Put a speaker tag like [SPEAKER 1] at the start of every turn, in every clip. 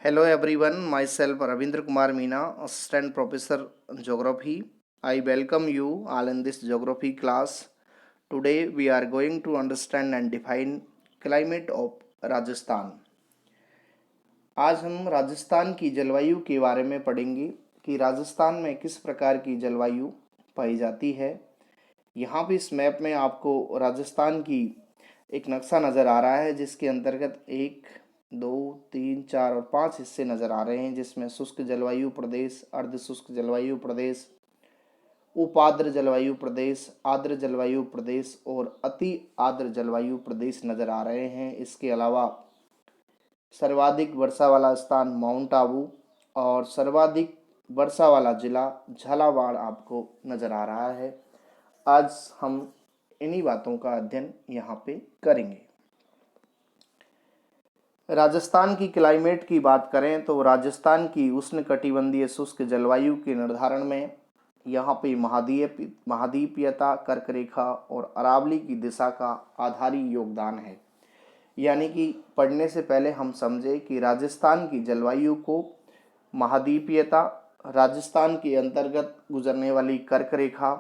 [SPEAKER 1] Hello everyone, myself Ravindra Kumar Meena, Assistant Professor Geography. I welcome you all in this geography class. Today we are going to understand and define climate of Rajasthan. आज हम राजस्थान की जलवायु के बारे में पढ़ेंगे कि राजस्थान में किस प्रकार की जलवायु पाई जाती है। यहाँ पे इस मैप में आपको राजस्थान की एक नक्शा नज़र आ रहा है जिसके अंतर्गत 1, 2, 3, 4 और 5 हिस्से नज़र आ रहे हैं, जिसमें शुष्क जलवायु प्रदेश, अर्ध शुष्क जलवायु प्रदेश, उपाद्र जलवायु प्रदेश, आर्द्र जलवायु प्रदेश और अति आर्द्र जलवायु प्रदेश नज़र आ रहे हैं। इसके अलावा सर्वाधिक वर्षा वाला स्थान माउंट आबू और सर्वाधिक वर्षा वाला जिला झालावाड़ आपको नज़र आ रहा है। आज हम इन्हीं बातों का अध्ययन यहाँ पे करेंगे। राजस्थान की क्लाइमेट की बात करें तो राजस्थान की उष्णकटिबंधीय शुष्क जलवायु के निर्धारण में यहाँ पे महाद्वीपीयता, कर्क रेखा और अरावली की दिशा का आधारी योगदान है। यानी कि पढ़ने से पहले हम समझे कि राजस्थान की जलवायु को महाद्वीपीयता, राजस्थान के अंतर्गत गुजरने वाली कर्क रेखा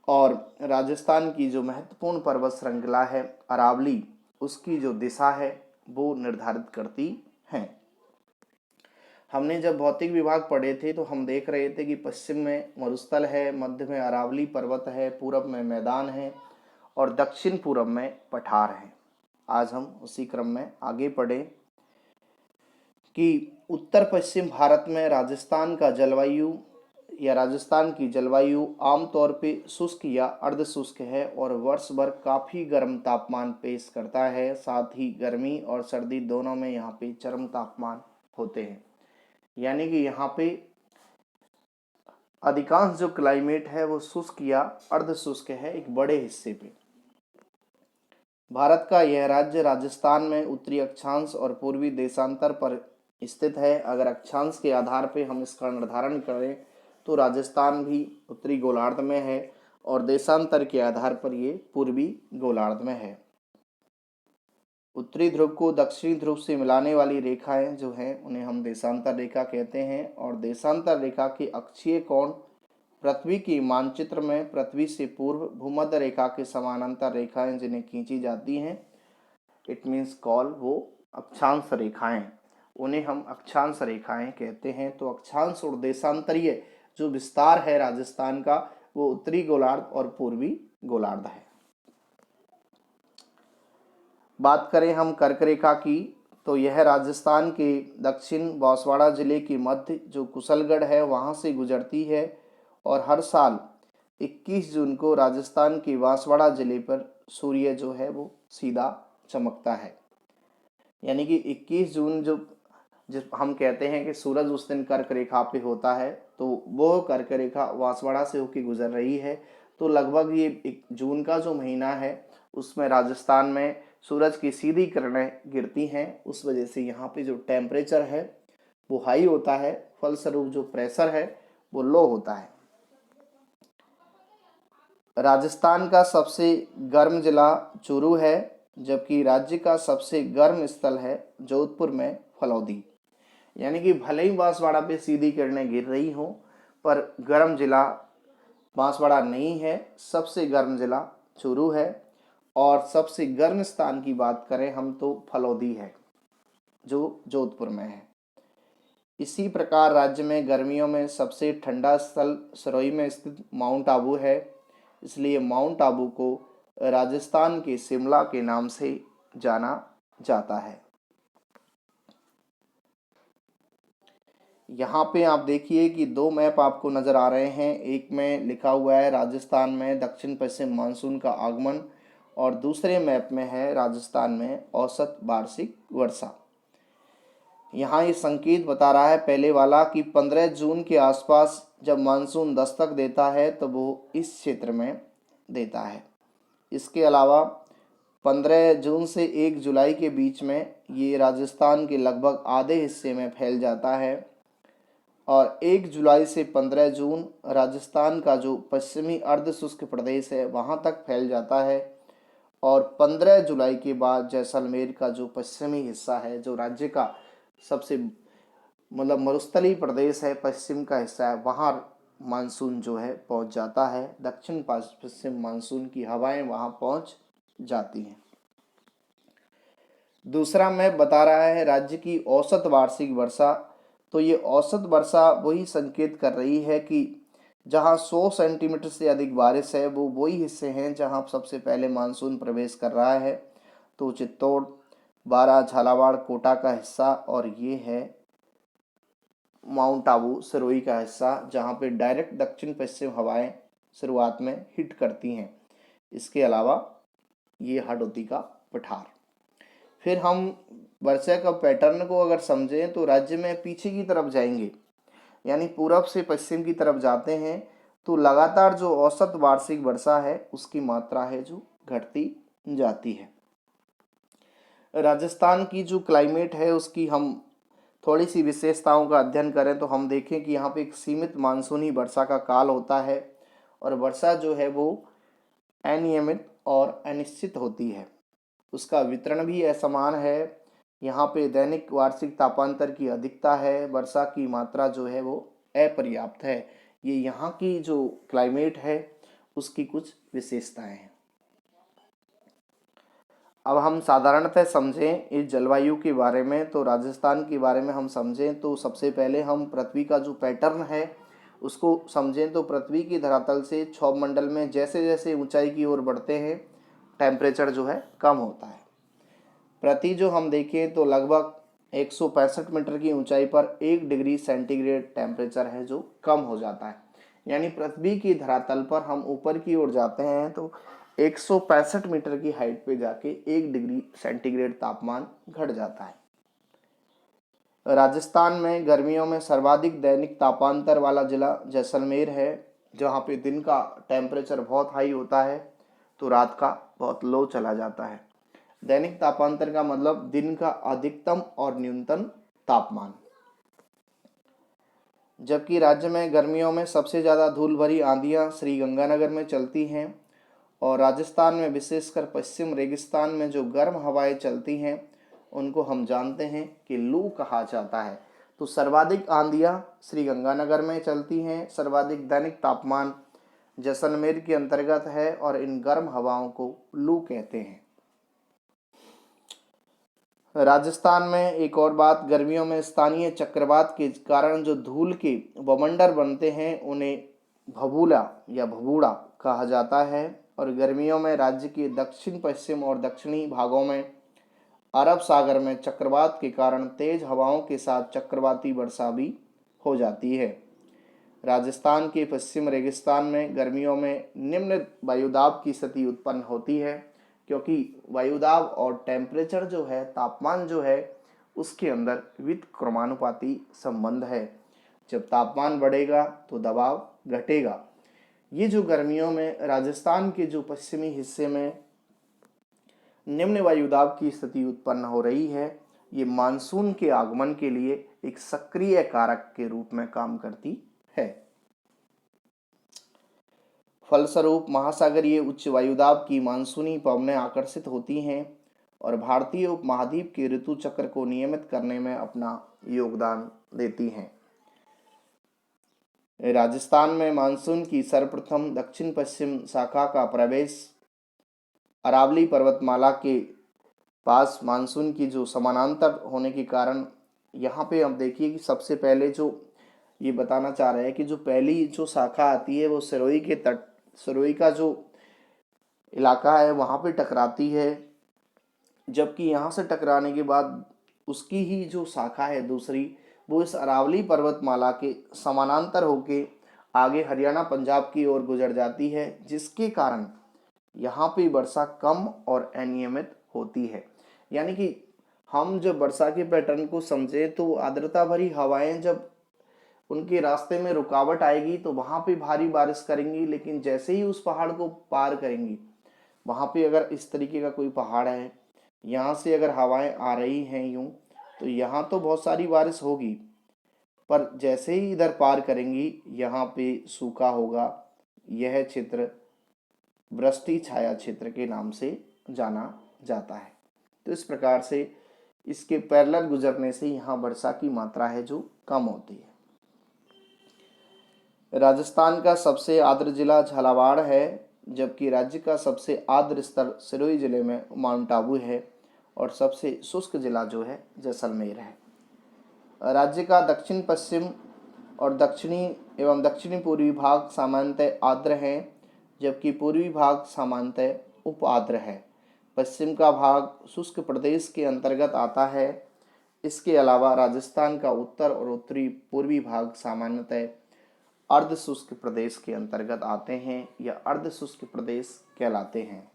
[SPEAKER 1] और राजस्थान की जो महत्वपूर्ण पर्वत श्रृंखला है अरावली, उसकी जो दिशा है वो निर्धारित करती हैं। हमने जब भौतिक विभाग पढ़े थे तो हम देख रहे थे कि पश्चिम में मरुस्थल है, मध्य में अरावली पर्वत है, पूरब में मैदान है और दक्षिण पूरब में पठार है। आज हम उसी क्रम में आगे बढ़े कि उत्तर पश्चिम भारत में राजस्थान की जलवायु आमतौर पे शुष्क या अर्ध शुष्क है और वर्ष भर काफ़ी गर्म तापमान पेश करता है। साथ ही गर्मी और सर्दी दोनों में यहाँ पे चरम तापमान होते हैं। यानी कि यहाँ पे अधिकांश जो क्लाइमेट है वो शुष्क या अर्ध शुष्क है एक बड़े हिस्से पे। भारत का यह राज्य राजस्थान में उत्तरी अक्षांश और पूर्वी देशांतर पर स्थित है। अगर अक्षांश के आधार पे हम इसका निर्धारण करें तो राजस्थान भी उत्तरी गोलार्ध में है और देशांतर के आधार पर ये पूर्वी गोलार्ध में है। उत्तरी ध्रुव को दक्षिणी ध्रुव से मिलाने वाली रेखाएं जो हैं उन्हें हम देशांतर रेखा कहते हैं और देशांतर रेखा के अक्षीय कोण पृथ्वी की मानचित्र में पृथ्वी से पूर्व भूमध्य रेखा के समानांतर रेखाएं जिन्हें खींची जाती हैं, इट मीन्स कॉल, वो अक्षांश रेखाएं, उन्हें हम अक्षांश रेखाएं कहते हैं। तो अक्षांश और देशांतरीय जो विस्तार है राजस्थान का वो उत्तरी गोलार्ध और पूर्वी गोलार्ध है। बात करें हम कर्क रेखा की तो यह राजस्थान के दक्षिण बांसवाड़ा जिले के मध्य जो कुशलगढ़ है वहाँ से गुजरती है और हर साल 21 जून को राजस्थान के बांसवाड़ा जिले पर सूर्य जो है वो सीधा चमकता है। यानी कि 21 जून जिस हम कहते हैं कि सूरज उस दिन कर्क रेखा पे होता है, तो वो कर्क रेखा बांसवाड़ा से होकर गुजर रही है। तो लगभग ये 1 जून का जो महीना है उसमें राजस्थान में सूरज की सीधी किरणें गिरती हैं। उस वजह से यहाँ पे जो टेम्परेचर है वो हाई होता है, फलस्वरूप जो प्रेशर है वो लो होता है। राजस्थान का सबसे गर्म जिला चूरू है, जबकि राज्य का सबसे गर्म स्थल है जोधपुर में फलौदी। यानी कि भले ही बांसवाड़ा पे सीधी किरणें गिर रही हों पर गर्म जिला बांसवाड़ा नहीं है, सबसे गर्म जिला चूरू है। और सबसे गर्म स्थान की बात करें हम तो फलौदी है जो जोधपुर में है। इसी प्रकार राज्य में गर्मियों में सबसे ठंडा स्थल सरोई में स्थित माउंट आबू है, इसलिए माउंट आबू को राजस्थान के शिमला के नाम से जाना जाता है। यहाँ पे आप देखिए कि 2 मैप आपको नज़र आ रहे हैं। एक में लिखा हुआ है राजस्थान में दक्षिण पश्चिम मानसून का आगमन और दूसरे मैप में है राजस्थान में औसत वार्षिक वर्षा। यहाँ ये संकेत बता रहा है पहले वाला कि 15 जून के आसपास जब मानसून दस्तक देता है तो वो इस क्षेत्र में देता है। इसके अलावा 15 जून से 1 जुलाई के बीच में ये राजस्थान के लगभग आधे हिस्से में फैल जाता है और 1 जुलाई से 15 जून राजस्थान का जो पश्चिमी अर्ध शुष्क प्रदेश है वहाँ तक फैल जाता है और 15 जुलाई के बाद जैसलमेर का जो पश्चिमी हिस्सा है, जो राज्य का सबसे मतलब मरुस्थलीय प्रदेश है, पश्चिम का हिस्सा है, वहाँ मानसून जो है पहुँच जाता है। दक्षिण पश्चिम मानसून की हवाएं वहाँ पहुँच जाती हैं। दूसरा मैप बता रहा है राज्य की औसत वार्षिक वर्षा। तो ये औसत वर्षा वही संकेत कर रही है कि जहाँ 100 सेंटीमीटर से अधिक बारिश है वो वही हिस्से हैं जहाँ सबसे पहले मानसून प्रवेश कर रहा है। तो चित्तौड़, बारां, झालावाड़, कोटा का हिस्सा, और ये है माउंट आबू, सिरोही का हिस्सा, जहाँ पे डायरेक्ट दक्षिण पश्चिम हवाएं शुरुआत में हिट करती हैं। इसके अलावा ये हाडोती का पठार। फिर हम वर्षा का पैटर्न को अगर समझें तो राज्य में पीछे की तरफ जाएंगे, यानी पूरब से पश्चिम की तरफ जाते हैं, तो लगातार जो औसत वार्षिक वर्षा है उसकी मात्रा है जो घटती जाती है। राजस्थान की जो क्लाइमेट है उसकी हम थोड़ी सी विशेषताओं का अध्ययन करें तो हम देखें कि यहाँ पे एक सीमित मानसूनी वर्षा का काल होता है और वर्षा जो है वो अनियमित और अनिश्चित होती है। उसका वितरण भी असमान है। यहाँ पे दैनिक वार्षिक तापांतर की अधिकता है, वर्षा की मात्रा जो है वो अपर्याप्त है। ये यहाँ की जो क्लाइमेट है उसकी कुछ विशेषताएं हैं। अब हम साधारणतः समझें इस जलवायु के बारे में, तो राजस्थान के बारे में हम समझें तो सबसे पहले हम पृथ्वी का जो पैटर्न है उसको समझें। तो पृथ्वी की धरातल से क्षोभ मंडल में जैसे जैसे ऊंचाई की ओर बढ़ते हैं टेम्परेचर जो है कम होता है। प्रति जो हम देखें तो लगभग 165 मीटर की ऊंचाई पर 1 डिग्री सेंटीग्रेड टेम्परेचर है जो कम हो जाता है। यानी पृथ्वी की धरातल पर हम ऊपर की ओर जाते हैं तो 165 मीटर की हाइट पे जाके 1 डिग्री सेंटीग्रेड तापमान घट जाता है। राजस्थान में गर्मियों में सर्वाधिक दैनिक तापांतर वाला जिला जैसलमेर है, जहाँ पे दिन का टेम्परेचर बहुत हाई होता है तो रात का बहुत लो चला जाता है। दैनिक तापांतर का मतलब दिन का अधिकतम और न्यूनतम तापमान। जबकि राज्य में गर्मियों में सबसे ज़्यादा धूल भरी आंधियाँ श्री गंगानगर में चलती हैं और राजस्थान में विशेषकर पश्चिम रेगिस्तान में जो गर्म हवाएं चलती हैं उनको हम जानते हैं कि लू कहा जाता है। तो सर्वाधिक आंधियाँ श्री गंगानगर में चलती हैं, सर्वाधिक दैनिक तापमान जैसलमेर के अंतर्गत है और इन गर्म हवाओं को लू कहते हैं। राजस्थान में एक और बात, गर्मियों में स्थानीय चक्रवात के कारण जो धूल के वमंडर बनते हैं उन्हें भभूला या भभूड़ा कहा जाता है। और गर्मियों में राज्य के दक्षिण पश्चिम और दक्षिणी भागों में अरब सागर में चक्रवात के कारण तेज हवाओं के साथ चक्रवाती वर्षा भी हो जाती है। राजस्थान के पश्चिम रेगिस्तान में गर्मियों में निम्न वायुदाब की स्थिति उत्पन्न होती है, क्योंकि वायुदाब और टेम्परेचर जो है, तापमान जो है, उसके अंदर व्युत्क्रमानुपाती संबंध है। जब तापमान बढ़ेगा तो दबाव घटेगा। ये जो गर्मियों में राजस्थान के जो पश्चिमी हिस्से में निम्न वायुदाब की स्थिति उत्पन्न हो रही है, ये मानसून के आगमन के लिए एक सक्रिय कारक के रूप में काम करती है। फलस्वरूप महासागरीय उच्च वायुदाब की मानसूनी पवनें आकर्षित होती हैं और भारतीय उपमहाद्वीप के ऋतु चक्र को नियमित करने में अपना योगदान देती हैं। राजस्थान में मानसून की सर्वप्रथम दक्षिण पश्चिम शाखा का प्रवेश अरावली पर्वतमाला के पास मानसून की जो समानांतर होने के कारण, यहाँ पे हम देखिए कि सबसे पहले जो ये बताना चाह रहे हैं कि जो पहली जो शाखा आती है वो सिरोही के तट, सिरोही का जो इलाका है वहाँ पे टकराती है। जबकि यहाँ से टकराने के बाद उसकी ही जो शाखा है दूसरी, वो इस अरावली पर्वतमाला के समानांतर होके आगे हरियाणा पंजाब की ओर गुजर जाती है, जिसके कारण यहाँ पे वर्षा कम और अनियमित होती है। यानी कि हम जब वर्षा के पैटर्न को समझें तो आर्द्रता भरी हवाएं जब उनके रास्ते में रुकावट आएगी तो वहाँ पे भारी बारिश करेंगी, लेकिन जैसे ही उस पहाड़ को पार करेंगी, वहाँ पे अगर इस तरीके का कोई पहाड़ है, यहाँ से अगर हवाएं आ रही हैं यूं, तो यहाँ तो बहुत सारी बारिश होगी, पर जैसे ही इधर पार करेंगी यहाँ पे सूखा होगा। यह क्षेत्र वृष्टि छाया क्षेत्र के नाम से जाना जाता है। तो इस प्रकार से इसके पैरेलल गुजरने से यहाँ वर्षा की मात्रा है जो कम होती है। राजस्थान का सबसे आर्द्र जिला झालावाड़ है, जबकि राज्य का सबसे आर्द्र स्तर सिरोही जिले में माउंट आबू है और सबसे शुष्क जिला जो है जैसलमेर है। राज्य का दक्षिण पश्चिम और दक्षिणी एवं दक्षिणी पूर्वी भाग सामान्यतः आर्द्र हैं, जबकि पूर्वी भाग सामान्यतः उप आर्द्र है। पश्चिम का भाग शुष्क प्रदेश के अंतर्गत आता है। इसके अलावा राजस्थान का उत्तर और उत्तरी पूर्वी भाग सामान्यतः अर्ध शुष्क प्रदेश के अंतर्गत आते हैं या अर्ध शुष्क प्रदेश कहलाते हैं।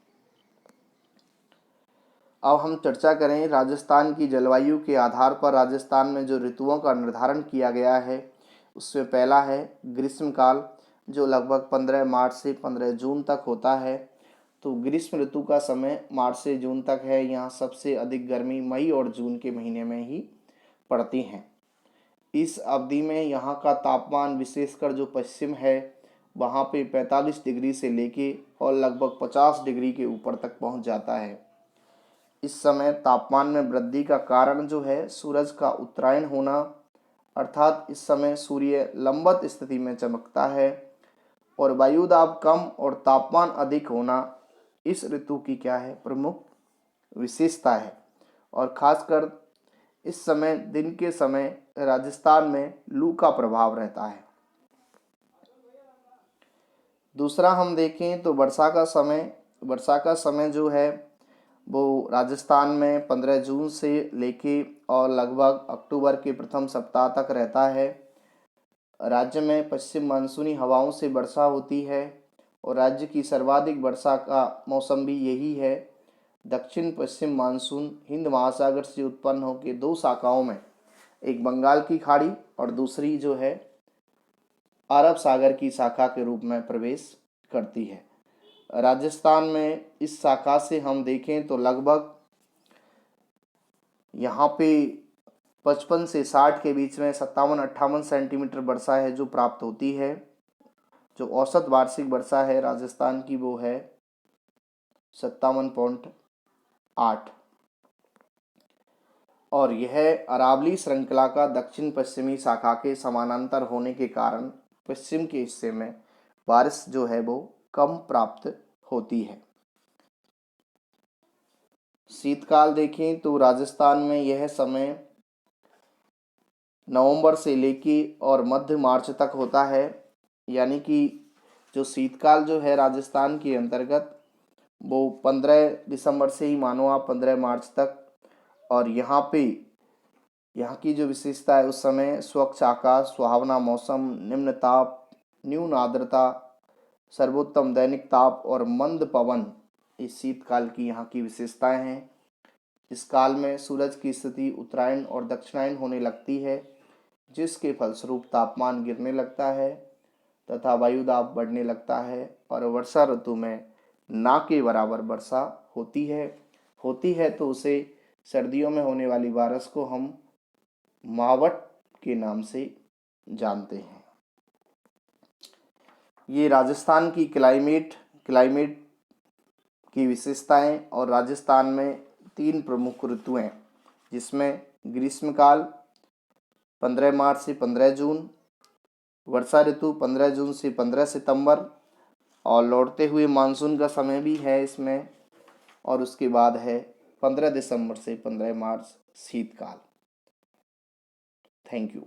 [SPEAKER 1] अब हम चर्चा करें राजस्थान की जलवायु के आधार पर राजस्थान में जो ऋतुओं का निर्धारण किया गया है, उसमें पहला है ग्रीष्मकाल, जो लगभग 15 मार्च से 15 जून तक होता है। तो ग्रीष्म ऋतु का समय मार्च से जून तक है। यहाँ सबसे अधिक गर्मी मई और जून के महीने में ही पड़ती हैं। इस अवधि में यहाँ का तापमान विशेषकर जो पश्चिम है वहाँ पे 45 डिग्री से लेके और लगभग 50 डिग्री के ऊपर तक पहुँच जाता है। इस समय तापमान में वृद्धि का कारण जो है सूरज का उत्तरायण होना, अर्थात इस समय सूर्य लंबवत स्थिति में चमकता है, और वायुदाब कम और तापमान अधिक होना इस ऋतु की क्या है, प्रमुख विशेषता है। और खासकर इस समय दिन के समय राजस्थान में लू का प्रभाव रहता है। दूसरा हम देखें तो वर्षा का समय जो है वो राजस्थान में 15 जून से लेके और लगभग अक्टूबर के प्रथम सप्ताह तक रहता है। राज्य में पश्चिम मानसूनी हवाओं से वर्षा होती है और राज्य की सर्वाधिक वर्षा का मौसम भी यही है। दक्षिण पश्चिम मानसून हिंद महासागर से उत्पन्न होकर दो शाखाओं में, एक बंगाल की खाड़ी और दूसरी जो है अरब सागर की शाखा के रूप में प्रवेश करती है। राजस्थान में इस शाखा से हम देखें तो लगभग यहाँ पे 55 से 60 के बीच में 57-58 सेंटीमीटर वर्षा है जो प्राप्त होती है। जो औसत वार्षिक वर्षा है राजस्थान की वो है 57.8, और यह अरावली श्रृंखला का दक्षिण पश्चिमी शाखा के समानांतर होने के कारण पश्चिम के हिस्से में बारिश जो है वो कम प्राप्त होती है। शीतकाल देखें तो राजस्थान में यह समय नवंबर से लेके और मध्य मार्च तक होता है। यानी कि जो शीतकाल जो है राजस्थान के अंतर्गत वो 15 दिसंबर से ही मानो आप 15 मार्च तक। और यहाँ की जो विशेषता है उस समय स्वच्छ आकाश, सुहावना मौसम, निम्न ताप, न्यून आर्द्रता, सर्वोत्तम दैनिक ताप और मंद पवन, इस शीतकाल की यहाँ की विशेषताएं हैं। इस काल में सूरज की स्थिति उत्तरायण और दक्षिणायन होने लगती है, जिसके फलस्वरूप तापमान गिरने लगता है तथा वायुदाब बढ़ने लगता है और वर्षा ऋतु में ना के बराबर वर्षा होती है तो उसे सर्दियों में होने वाली बारिश को हम मावट के नाम से जानते हैं। ये राजस्थान की क्लाइमेट की विशेषताएं। और राजस्थान में 3 प्रमुख ऋतुएं, जिसमें ग्रीष्मकाल 15 मार्च से 15 जून, वर्षा ऋतु 15 जून से 15 सितंबर और लौटते हुए मानसून का समय भी है इसमें, और उसके बाद है 15 दिसंबर से 15 मार्च शीतकाल। Thank you.